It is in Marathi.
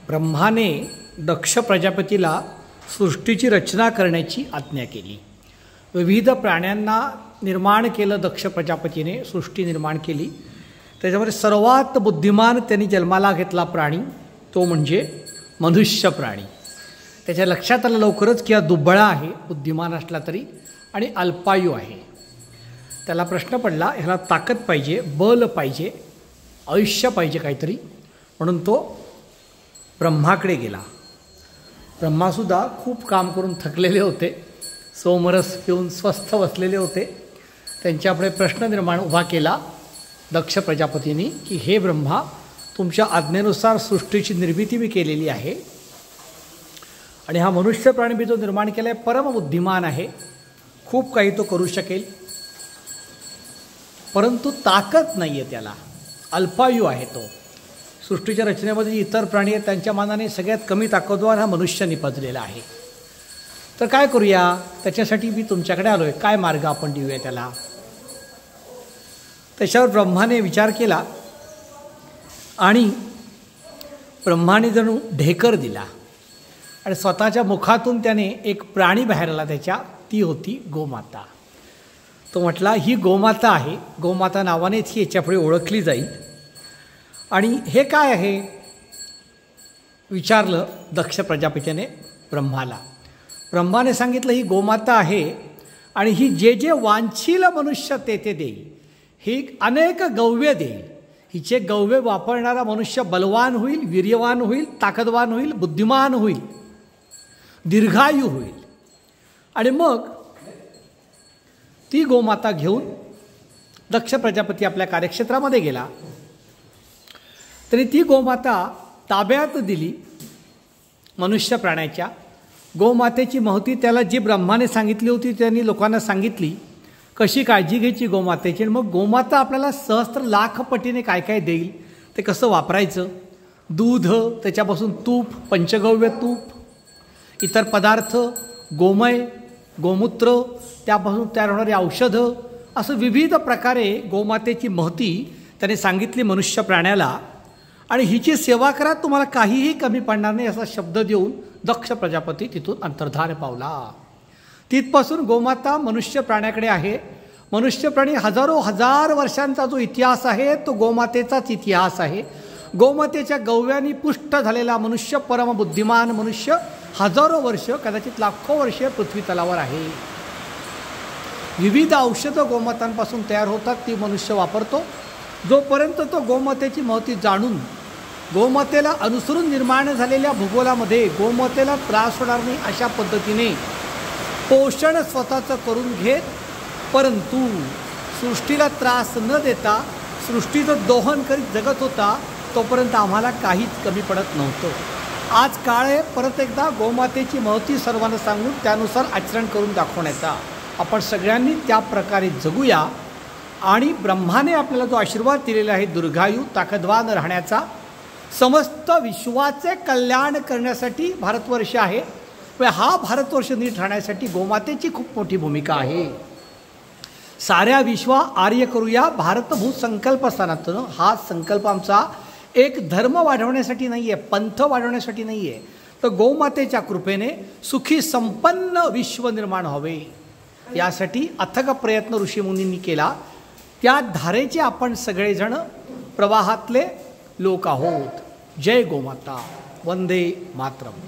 ब्रह्माने दक्ष प्रजापतीला सृष्टीची रचना करण्याची आज्ञा केली. विविध प्राण्यांना निर्माण केलं दक्ष प्रजापतीने, सृष्टी निर्माण केली. त्याच्यामध्ये सर्वात बुद्धिमान त्यांनी जन्माला घेतला प्राणी तो म्हणजे मनुष्य प्राणी. त्याच्या लक्षात आलं लवकरच की हा दुबळा आहे, बुद्धिमान असला तरी, आणि अल्पायू आहे. त्याला प्रश्न पडला, ह्याला ताकद पाहिजे, बल पाहिजे, आयुष्य पाहिजे काहीतरी, म्हणून तो ब्रह्माकडे गेला. ब्रह्मासुद्धा खूप काम करून थकलेले होते, सोमरस पिऊन स्वस्थ बसलेले होते. त्यांच्यापुढे प्रश्न निर्माण उभा केला दक्ष प्रजापतींनी की हे ब्रह्मा, तुमच्या आज्ञेनुसार सृष्टीची निर्मिती मी केलेली आहे आणि हा मनुष्य प्राणी मी जो निर्माण केला आहे परमबुद्धिमान आहे, खूप काही तो करू शकेल, परंतु ताकद नाही आहे त्याला, अल्पायू आहे तो. सृष्टीच्या रचनेमध्ये इतर प्राणी आहेत त्यांच्या मानाने सगळ्यात कमी ताकदवान हा मनुष्य निपजलेला आहे. तर काय करूया, त्याच्यासाठी मी तुमच्याकडे आलो आहे, काय मार्ग आपण देऊया त्याला. त्याच्यावर ब्रह्माने विचार केला आणि ब्रह्माने जणू ढेकर दिला आणि स्वतःच्या मुखातून त्याने एक प्राणी बाहेर आला त्याच्या, ती होती गोमाता. तो म्हटला ही गोमाता आहे, गोमाता नावानेच ही याच्यापुढे ओळखली जाईल. आणि हे काय आहे विचारलं दक्ष प्रजापतीने ब्रह्माला. ब्रह्माने सांगितलं ही गोमाता आहे आणि ही जे जे वांछील मनुष्य ते देईल, ही अनेक गव्य देईल. हिचे गव्य वापरणारा मनुष्य बलवान होईल, वीर्यवान होईल, ताकदवान होईल, बुद्धिमान होईल, दीर्घायू होईल. आणि मग ती गोमाता घेऊन दक्ष प्रजापती आपल्या कार्यक्षेत्रामध्ये गेला. तरी ती गोमाता ताब्यात दिली मनुष्य प्राण्याच्या. गोमातेची महती त्याला जी ब्रह्माने सांगितली होती त्यांनी लोकांना सांगितली, कशी काळजी घ्यायची गोमातेची. आणि मग गोमाता आपल्याला सहस्त्र लाख पटीने काय काय देईल, ते कसं वापरायचं, दूध, त्याच्यापासून तूप, पंचगव्य तूप, इतर पदार्थ, गोमय, गोमूत्र, त्यापासून तयार होणारी औषधं, असं विविध प्रकारे गोमातेची महती त्याने सांगितली मनुष्य प्राण्याला. आणि हिची सेवा करा, तुम्हाला काहीही कमी पडणार नाही असा शब्द देऊन दक्ष प्रजापती तिथून अंतर्धान पावला. तिथपासून गोमाता मनुष्य प्राण्याकडे आहे. मनुष्य प्राणी हजारो हजार वर्षांचा जो इतिहास आहे तो गोमातेचाच इतिहास आहे. गोमातेच्या गव्यानी पुष्ट झालेला मनुष्य, परमबुद्धिमान मनुष्य, हजारो वर्ष, कदाचित लाखो वर्ष पृथ्वी तलावर आहे. विविध औषधं गोमातांपासून तयार होतात, ती मनुष्य वापरतो. जोपर्यंत तो गोमातेची महती जाणून, गोमातेला अनुसरून निर्माण झालेल्या भूगोलामध्ये गोमातेला त्रास होणार नाही अशा पद्धतीने पोषण स्वतःचं करून घेत, परंतु सृष्टीला त्रास न देता सृष्टीचं दोहन करीत जगत होता, तोपर्यंत आम्हाला काहीच कमी पडत नव्हतं. आज काळ आहे परत एकदा गोमातेची महती सर्वांना सांगून त्यानुसार आचरण करून दाखवण्याचा. आपण सगळ्यांनी त्या प्रकारे जगूया. आणि ब्रह्माने आपल्याला जो आशीर्वाद दिलेला आहे दीर्घायू, ताकदवान राहण्याचा, समस्त विश्वाचे कल्याण करण्यासाठी भारतवर्ष आहे. हा भारतवर्ष नीट राहण्यासाठी गोमातेची खूप मोठी भूमिका आहे. साऱ्या विश्वा आर्य करूया भारतभू संकल्प सनातन. हा संकल्प आमचा एक धर्म वाढवण्यासाठी नाही आहे, पंथ वाढवण्यासाठी नाही आहे, तर गोमातेच्या कृपेने सुखी संपन्न विश्व निर्माण व्हावे यासाठी अथक प्रयत्न ऋषीमुनींनी केला. त्या धारेचे आपण सगळेजण प्रवाहातले लोक आहोत. जय गोमाता. वंदे मातरम.